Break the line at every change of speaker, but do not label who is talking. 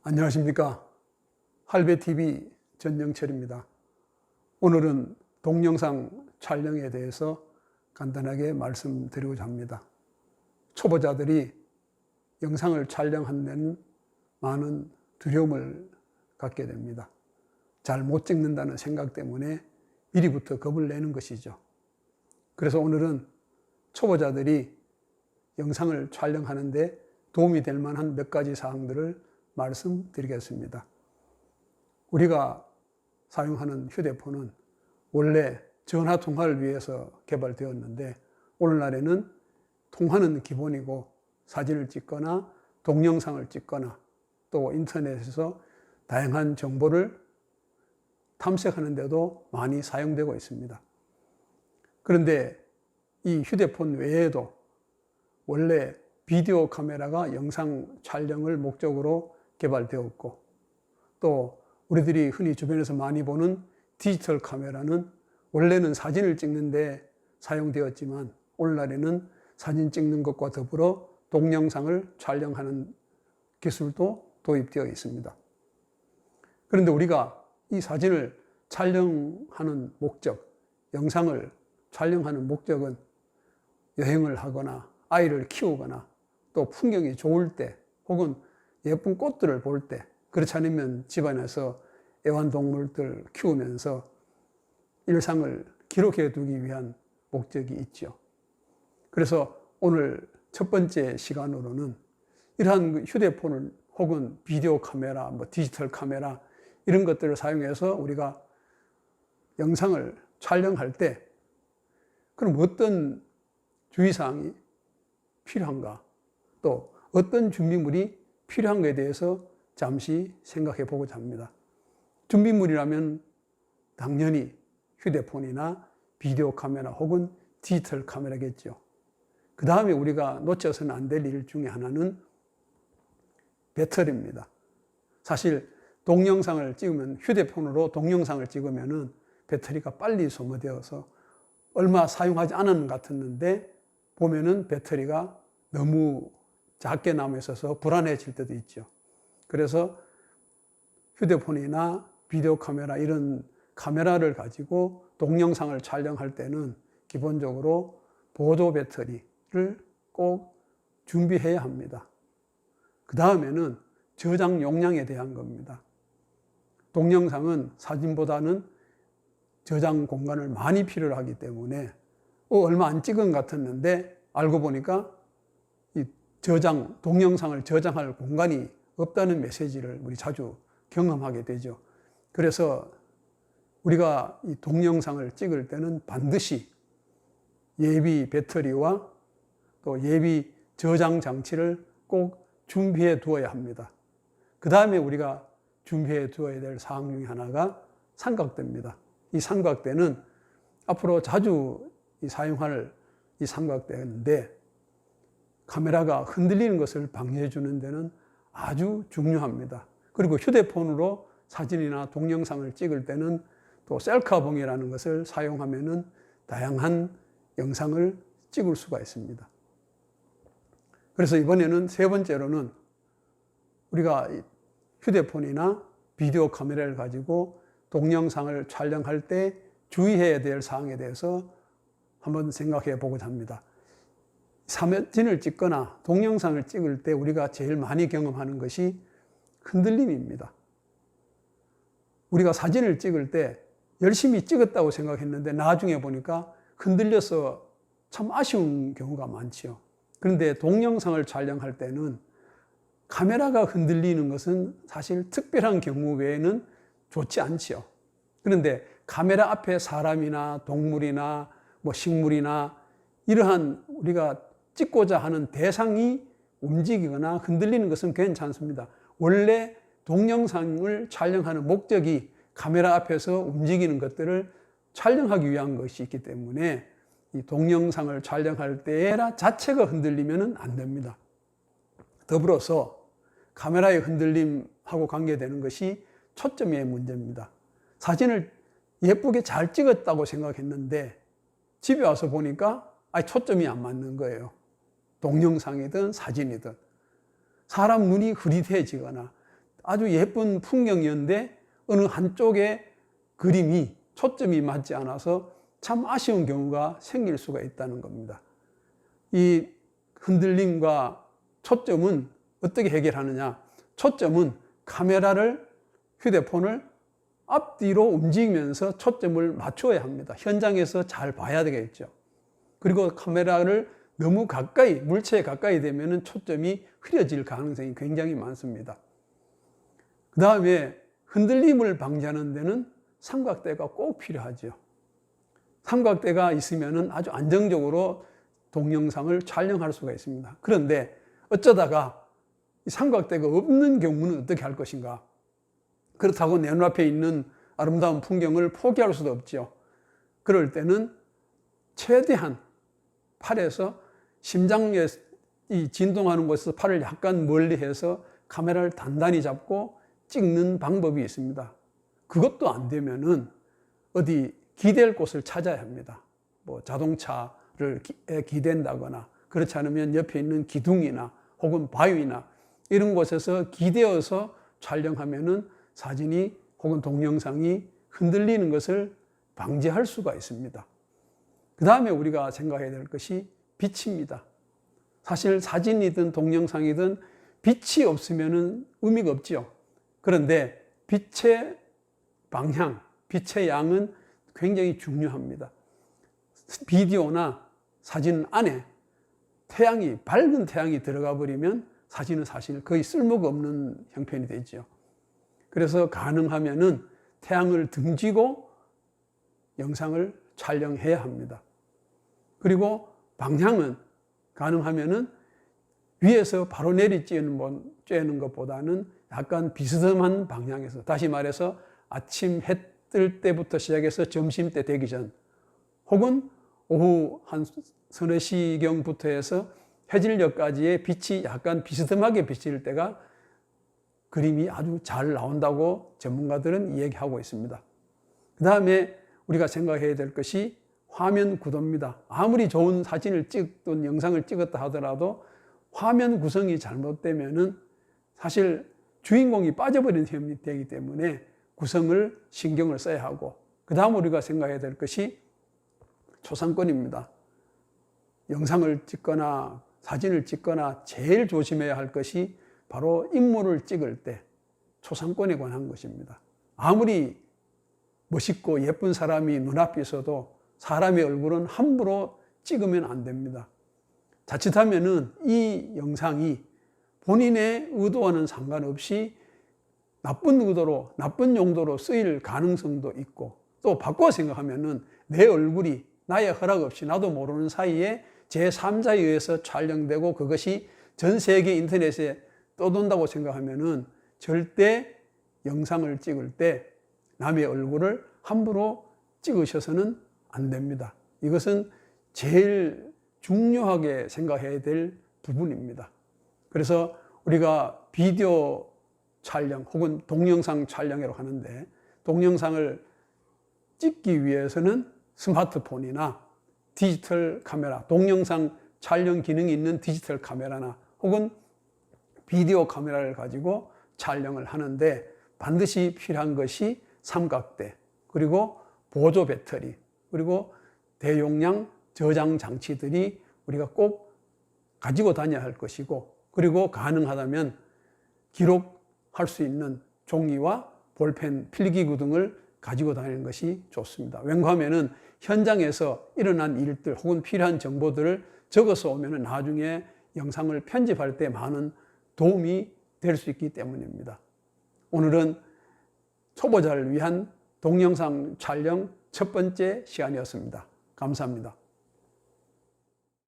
안녕하십니까. 할배TV 전영철입니다. 오늘은 동영상 촬영에 대해서 간단하게 말씀드리고자 합니다. 초보자들이 영상을 촬영하는 데는 많은 두려움을 갖게 됩니다. 잘 못 찍는다는 생각 때문에 미리부터 겁을 내는 것이죠. 그래서 오늘은 초보자들이 영상을 촬영하는데 도움이 될 만한 몇 가지 사항들을 말씀드리겠습니다. 우리가 사용하는 휴대폰은 원래 전화 통화를 위해서 개발되었는데 오늘날에는 통화는 기본이고 사진을 찍거나 동영상을 찍거나 또 인터넷에서 다양한 정보를 탐색하는 데도 많이 사용되고 있습니다. 그런데 이 휴대폰 외에도 원래 비디오 카메라가 영상 촬영을 목적으로 개발되었고 또 우리들이 흔히 주변에서 많이 보는 디지털 카메라는 원래는 사진을 찍는데 사용되었지만 오늘날에는 사진 찍는 것과 더불어 동영상을 촬영하는 기술도 도입되어 있습니다. 그런데 우리가 이 사진을 촬영하는 목적, 영상을 촬영하는 목적은 여행을 하거나 아이를 키우거나 또 풍경이 좋을 때 혹은 예쁜 꽃들을 볼 때, 그렇지 않으면 집안에서 애완동물들 키우면서 일상을 기록해 두기 위한 목적이 있죠. 그래서 오늘 첫 번째 시간으로는 이러한 휴대폰을 혹은 비디오 카메라, 디지털 카메라 이런 것들을 사용해서 우리가 영상을 촬영할 때 그럼 어떤 주의사항이 필요한가, 또 어떤 준비물이 필요한 것에 대해서 잠시 생각해 보고자 합니다. 준비물이라면 당연히 휴대폰이나 비디오 카메라 혹은 디지털 카메라겠죠. 그 다음에 우리가 놓쳐서는 안 될 일 중에 하나는 배터리입니다. 사실 동영상을 찍으면, 휴대폰으로 동영상을 찍으면 배터리가 빨리 소모되어서 얼마 사용하지 않은 것 같았는데 보면은 배터리가 너무 작게 남아 있어서 불안해질 때도 있죠. 그래서 휴대폰이나 비디오 카메라 이런 카메라를 가지고 동영상을 촬영할 때는 기본적으로 보조 배터리를 꼭 준비해야 합니다. 그 다음에는 저장 용량에 대한 겁니다. 동영상은 사진보다는 저장 공간을 많이 필요로 하기 때문에 얼마 안 찍은 것 같았는데 알고 보니까 동영상을 저장할 공간이 없다는 메시지를 우리 자주 경험하게 되죠. 그래서 우리가 이 동영상을 찍을 때는 반드시 예비 배터리와 또 예비 저장 장치를 꼭 준비해 두어야 합니다. 그 다음에 우리가 준비해 두어야 될 사항 중에 하나가 삼각대입니다. 이 삼각대는 앞으로 자주 사용할 이 삼각대인데 카메라가 흔들리는 것을 방해해 주는 데는 아주 중요합니다. 그리고 휴대폰으로 사진이나 동영상을 찍을 때는 또 셀카봉이라는 것을 사용하면은 다양한 영상을 찍을 수가 있습니다. 그래서 이번에는 세 번째로는 우리가 휴대폰이나 비디오 카메라를 가지고 동영상을 촬영할 때 주의해야 될 사항에 대해서 한번 생각해 보고자 합니다. 사진을 찍거나 동영상을 찍을 때 우리가 제일 많이 경험하는 것이 흔들림입니다. 우리가 사진을 찍을 때 열심히 찍었다고 생각했는데 나중에 보니까 흔들려서 참 아쉬운 경우가 많죠. 그런데 동영상을 촬영할 때는 카메라가 흔들리는 것은 사실 특별한 경우 외에는 좋지 않죠. 그런데 카메라 앞에 사람이나 동물이나 식물이나 이러한 우리가 찍고자 하는 대상이 움직이거나 흔들리는 것은 괜찮습니다. 원래 동영상을 촬영하는 목적이 카메라 앞에서 움직이는 것들을 촬영하기 위한 것이 있기 때문에 이 동영상을 촬영할 때 카메라 자체가 흔들리면 안 됩니다. 더불어서 카메라의 흔들림하고 관계되는 것이 초점의 문제입니다. 사진을 예쁘게 잘 찍었다고 생각했는데 집에 와서 보니까 초점이 안 맞는 거예요. 동영상이든 사진이든 사람 눈이 흐릿해지거나 아주 예쁜 풍경이었는데 어느 한쪽에 그림이 초점이 맞지 않아서 참 아쉬운 경우가 생길 수가 있다는 겁니다. 이 흔들림과 초점은 어떻게 해결하느냐? 초점은 카메라를, 휴대폰을 앞뒤로 움직이면서 초점을 맞춰야 합니다. 현장에서 잘 봐야 되겠죠. 그리고 카메라를 너무 가까이, 물체에 가까이 되면 초점이 흐려질 가능성이 굉장히 많습니다. 그 다음에 흔들림을 방지하는 데는 삼각대가 꼭 필요하죠. 삼각대가 있으면 아주 안정적으로 동영상을 촬영할 수가 있습니다. 그런데 어쩌다가 이 삼각대가 없는 경우는 어떻게 할 것인가? 그렇다고 내 눈앞에 있는 아름다운 풍경을 포기할 수도 없죠. 그럴 때는 최대한 팔에서 심장에 이 진동하는 곳에서 팔을 약간 멀리 해서 카메라를 단단히 잡고 찍는 방법이 있습니다. 그것도 안 되면은 어디 기댈 곳을 찾아야 합니다. 뭐 자동차를 기댄다거나 그렇지 않으면 옆에 있는 기둥이나 혹은 바위나 이런 곳에서 기대어서 촬영하면은 사진이 혹은 동영상이 흔들리는 것을 방지할 수가 있습니다. 그 다음에 우리가 생각해야 될 것이 빛입니다. 사실 사진이든 동영상이든 빛이 없으면 의미가 없죠. 그런데 빛의 방향, 빛의 양은 굉장히 중요합니다. 비디오나 사진 안에 밝은 태양이 들어가 버리면 사진은 사실 거의 쓸모가 없는 형편이 되죠. 그래서 가능하면은 태양을 등지고 영상을 촬영해야 합니다. 그리고 방향은 가능하면은 위에서 바로 내리 쬐는 것보다는 약간 비스듬한 방향에서, 다시 말해서 아침 해 뜰 때부터 시작해서 점심때 되기 전, 혹은 오후 한 서너 시경부터 해서 해질녘까지의 빛이 약간 비스듬하게 비칠 때가 그림이 아주 잘 나온다고 전문가들은 얘기하고 있습니다. 그 다음에 우리가 생각해야 될 것이 화면 구도입니다. 아무리 좋은 사진을 찍든 영상을 찍었다 하더라도 화면 구성이 잘못되면은 사실 주인공이 빠져버리는 셈이 되기 때문에 구성을 신경을 써야 하고, 그 다음 우리가 생각해야 될 것이 초상권입니다. 영상을 찍거나 사진을 찍거나 제일 조심해야 할 것이 바로 인물을 찍을 때 초상권에 관한 것입니다. 아무리 멋있고 예쁜 사람이 눈앞에 있어도 사람의 얼굴은 함부로 찍으면 안 됩니다. 자칫하면은 이 영상이 본인의 의도와는 상관없이 나쁜 의도로, 나쁜 용도로 쓰일 가능성도 있고, 또 바꿔 생각하면은 내 얼굴이 나의 허락 없이 나도 모르는 사이에 제3자에 의해서 촬영되고 그것이 전 세계 인터넷에 떠돈다고 생각하면은 절대 영상을 찍을 때 남의 얼굴을 함부로 찍으셔서는 안 됩니다. 이것은 제일 중요하게 생각해야 될 부분입니다. 그래서 우리가 비디오 촬영 혹은 동영상 촬영이라고 하는데, 동영상을 찍기 위해서는 스마트폰이나 디지털 카메라, 동영상 촬영 기능이 있는 디지털 카메라나 혹은 비디오 카메라를 가지고 촬영을 하는데 반드시 필요한 것이 삼각대, 그리고 보조 배터리, 그리고 대용량 저장 장치들이 우리가 꼭 가지고 다녀야 할 것이고, 그리고 가능하다면 기록할 수 있는 종이와 볼펜, 필기구 등을 가지고 다니는 것이 좋습니다. 왠가하면은 현장에서 일어난 일들 혹은 필요한 정보들을 적어서 오면은 나중에 영상을 편집할 때 많은 도움이 될 수 있기 때문입니다. 오늘은 초보자를 위한 동영상 촬영 첫 번째 시간이었습니다. 감사합니다.